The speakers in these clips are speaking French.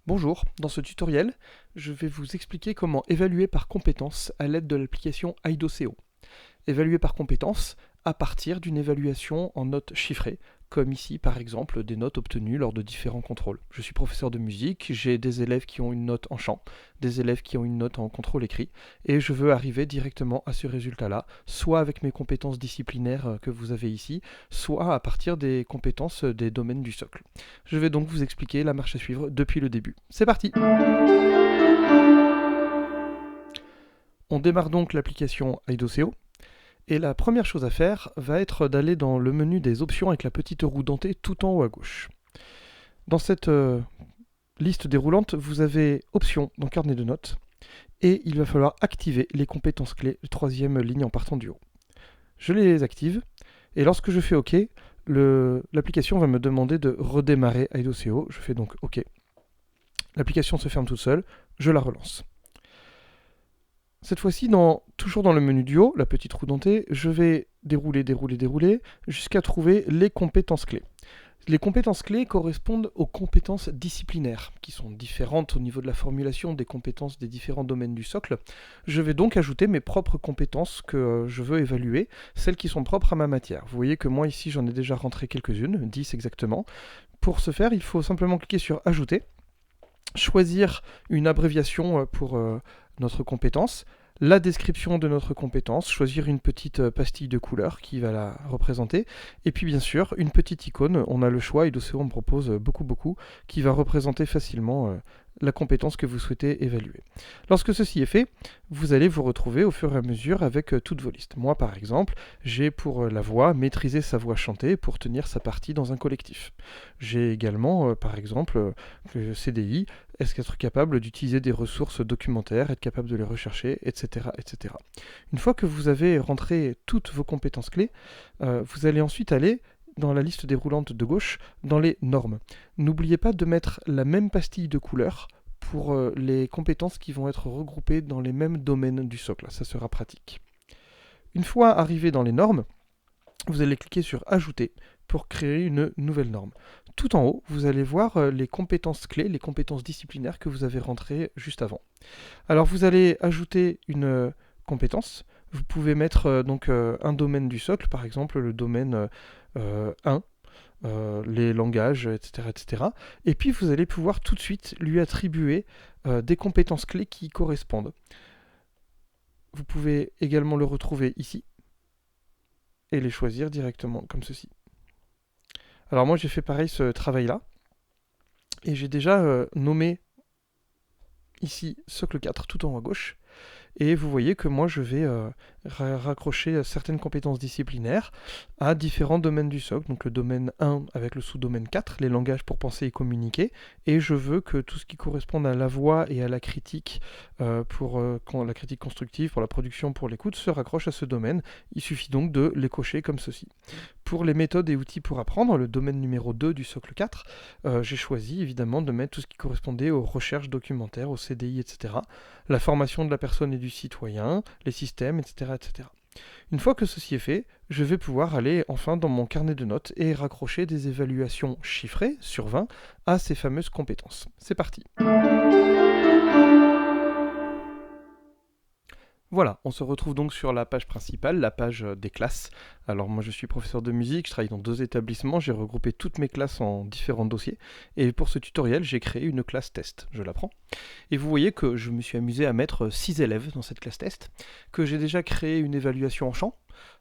Bonjour, dans ce tutoriel, je vais vous expliquer comment évaluer par compétence à l'aide de l'application IDOCO. Évaluer par compétence à partir d'une évaluation en notes chiffrées, comme ici par exemple des notes obtenues lors de différents contrôles. Je suis professeur de musique, j'ai des élèves qui ont une note en chant, des élèves qui ont une note en contrôle écrit, et je veux arriver directement à ce résultat-là, soit avec mes compétences disciplinaires que vous avez ici, soit à partir des compétences des domaines du socle. Je vais donc vous expliquer la marche à suivre depuis le début. C'est parti! On démarre donc l'application IDOCO. Et la première chose à faire va être d'aller dans le menu des options avec la petite roue dentée tout en haut à gauche. Dans cette liste déroulante, vous avez options dans carnet de notes et il va falloir activer les compétences clés, troisième ligne en partant du haut. Je les active et lorsque je fais OK, l'application va me demander de redémarrer IDOCO. Je fais donc OK. L'application se ferme toute seule, je la relance. Cette fois-ci, toujours dans le menu du haut, la petite roue dentée, je vais dérouler jusqu'à trouver les compétences clés. Les compétences clés correspondent aux compétences disciplinaires, qui sont différentes au niveau de la formulation des compétences des différents domaines du socle. Je vais donc ajouter mes propres compétences que je veux évaluer, celles qui sont propres à ma matière. Vous voyez que moi ici j'en ai déjà rentré quelques-unes, 10 exactement. Pour ce faire, il faut simplement cliquer sur Ajouter, choisir une abréviation pour notre compétence, la description de notre compétence, choisir une petite pastille de couleur qui va la représenter, et puis bien sûr une petite icône, on a le choix, IDOCO me propose beaucoup, qui va représenter facilement la compétence que vous souhaitez évaluer. Lorsque ceci est fait, vous allez vous retrouver au fur et à mesure avec toutes vos listes. Moi par exemple, j'ai pour la voix maîtriser sa voix chantée pour tenir sa partie dans un collectif. J'ai également par exemple CDI, est-ce qu'être capable d'utiliser des ressources documentaires, être capable de les rechercher, etc., etc. Une fois que vous avez rentré toutes vos compétences clés, vous allez ensuite aller dans la liste déroulante de gauche, dans les normes. N'oubliez pas de mettre la même pastille de couleur pour les compétences qui vont être regroupées dans les mêmes domaines du socle. Ça sera pratique. Une fois arrivé dans les normes, vous allez cliquer sur Ajouter pour créer une nouvelle norme. Tout en haut, vous allez voir les compétences clés, les compétences disciplinaires que vous avez rentrées juste avant. Alors vous allez ajouter une compétence. Vous pouvez mettre un domaine du socle, par exemple le domaine 1, les langages, etc., etc. Et puis vous allez pouvoir tout de suite lui attribuer des compétences clés qui y correspondent. Vous pouvez également le retrouver ici et les choisir directement comme ceci. Alors moi j'ai fait pareil ce travail-là et j'ai déjà nommé ici socle 4 tout en haut à gauche. Et vous voyez que moi je vais raccrocher certaines compétences disciplinaires à différents domaines du socle. Donc le domaine 1 avec le sous-domaine 4, les langages pour penser et communiquer. Et je veux que tout ce qui correspond à la voix et à la critique, pour la critique constructive, pour la production, pour l'écoute, se raccroche à ce domaine. Il suffit donc de les cocher comme ceci. Pour les méthodes et outils pour apprendre, le domaine numéro 2 du socle 4, j'ai choisi évidemment de mettre tout ce qui correspondait aux recherches documentaires, aux CDI, etc. La formation de la personne et du citoyen, les systèmes, etc., etc. Une fois que ceci est fait, je vais pouvoir aller enfin dans mon carnet de notes et raccrocher des évaluations chiffrées sur 20 à ces fameuses compétences. C'est parti. Voilà, on se retrouve donc sur la page principale, la page des classes. Alors moi je suis professeur de musique, je travaille dans 2 établissements, j'ai regroupé toutes mes classes en différents dossiers. Et pour ce tutoriel, j'ai créé une classe test, je la prends. Et vous voyez que je me suis amusé à mettre 6 élèves dans cette classe test, que j'ai déjà créé une évaluation en champ,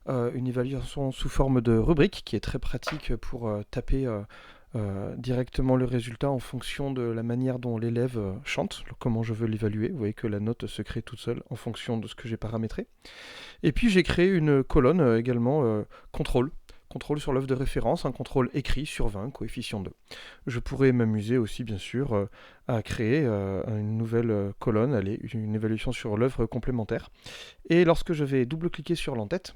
une évaluation sous forme de rubrique, qui est très pratique pour taper directement le résultat en fonction de la manière dont l'élève chante, comment je veux l'évaluer. Vous voyez que la note se crée toute seule en fonction de ce que j'ai paramétré. Et puis j'ai créé une colonne également contrôle. Contrôle sur l'œuvre de référence, un contrôle écrit sur 20, coefficient 2. Je pourrais m'amuser aussi bien sûr à créer une nouvelle colonne, allez, une évaluation sur l'œuvre complémentaire. Et lorsque je vais double-cliquer sur l'entête,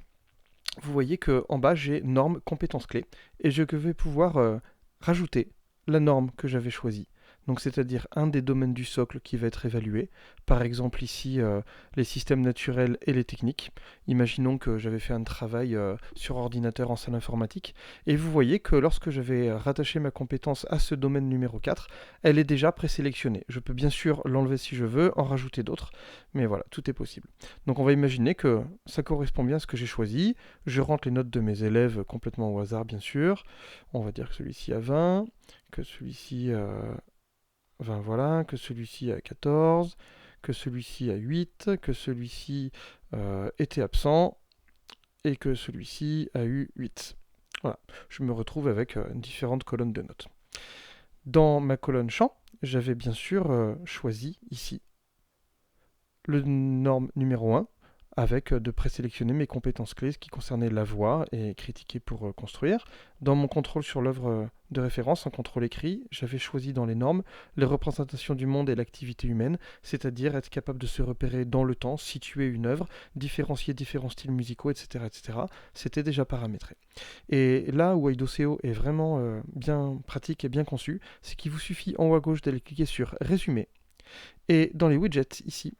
vous voyez qu'en bas j'ai norme compétences clés et je vais pouvoir rajouter la norme que j'avais choisie. donc c'est-à-dire un des domaines du socle qui va être évalué. Par exemple ici, les systèmes naturels et les techniques. Imaginons que j'avais fait un travail sur ordinateur en salle informatique, et vous voyez que lorsque je vais rattacher ma compétence à ce domaine numéro 4, elle est déjà présélectionnée. Je peux bien sûr l'enlever si je veux, en rajouter d'autres, mais voilà, tout est possible. Donc on va imaginer que ça correspond bien à ce que j'ai choisi. Je rentre les notes de mes élèves complètement au hasard, bien sûr. On va dire que celui-ci a 20, que celui-ci a 20, voilà, que celui-ci a 14, que celui-ci a 8, que celui-ci était absent, et que celui-ci a eu 8. Voilà, je me retrouve avec différentes colonnes de notes. Dans ma colonne champ, j'avais bien sûr choisi ici le norme numéro 1, avec de présélectionner mes compétences clés, ce qui concernait la voix et critiquer pour construire. Dans mon contrôle sur l'œuvre de référence, en contrôle écrit, j'avais choisi dans les normes les représentations du monde et l'activité humaine, c'est-à-dire être capable de se repérer dans le temps, situer une œuvre, différencier différents styles musicaux, etc. etc. C'était déjà paramétré. Et là où Aidoseo est vraiment bien pratique et bien conçu, c'est qu'il vous suffit en haut à gauche d'aller cliquer sur Résumer. Et dans les widgets, ici,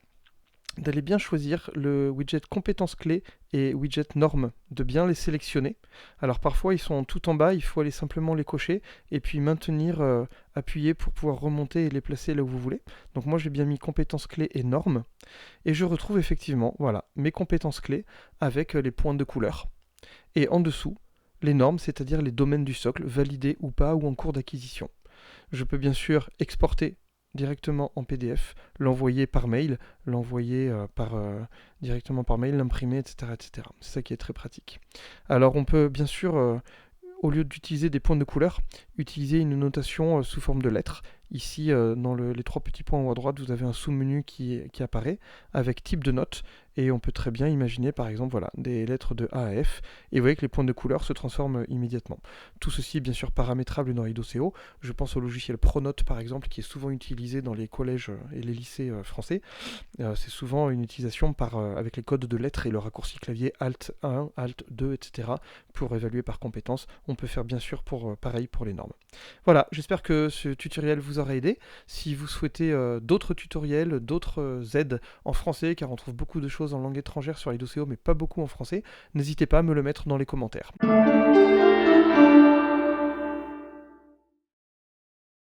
d'aller bien choisir le widget compétences clés et widget normes, de bien les sélectionner. Alors parfois ils sont tout en bas, il faut aller simplement les cocher et puis maintenir appuyé pour pouvoir remonter et les placer là où vous voulez. Donc moi j'ai bien mis compétences clés et normes et je retrouve effectivement voilà, mes compétences clés avec les points de couleur. Et en dessous, les normes, c'est-à-dire les domaines du socle, validés ou pas ou en cours d'acquisition. Je peux bien sûr exporter directement en PDF, l'envoyer par mail, l'envoyer directement par mail, l'imprimer, etc., etc. C'est ça qui est très pratique. Alors on peut bien sûr, au lieu d'utiliser des points de couleur, utiliser une notation sous forme de lettres. Ici, dans les trois petits points en haut à droite, vous avez un sous-menu qui apparaît avec type de note. Et on peut très bien imaginer, par exemple, voilà, des lettres de A à F. Et vous voyez que les points de couleur se transforment immédiatement. Tout ceci est bien sûr paramétrable dans Aidoseo. Je pense au logiciel Pronote, par exemple, qui est souvent utilisé dans les collèges et les lycées français. C'est souvent une utilisation avec les codes de lettres et le raccourci clavier Alt 1, Alt 2, etc. pour évaluer par compétence. On peut faire bien sûr pareil pour les normes. Voilà, j'espère que ce tutoriel vous aura aidé. Si vous souhaitez d'autres tutoriels, d'autres aides en français, car on trouve beaucoup de choses en langue étrangère sur Aidoseo, mais pas beaucoup en français, n'hésitez pas à me le mettre dans les commentaires.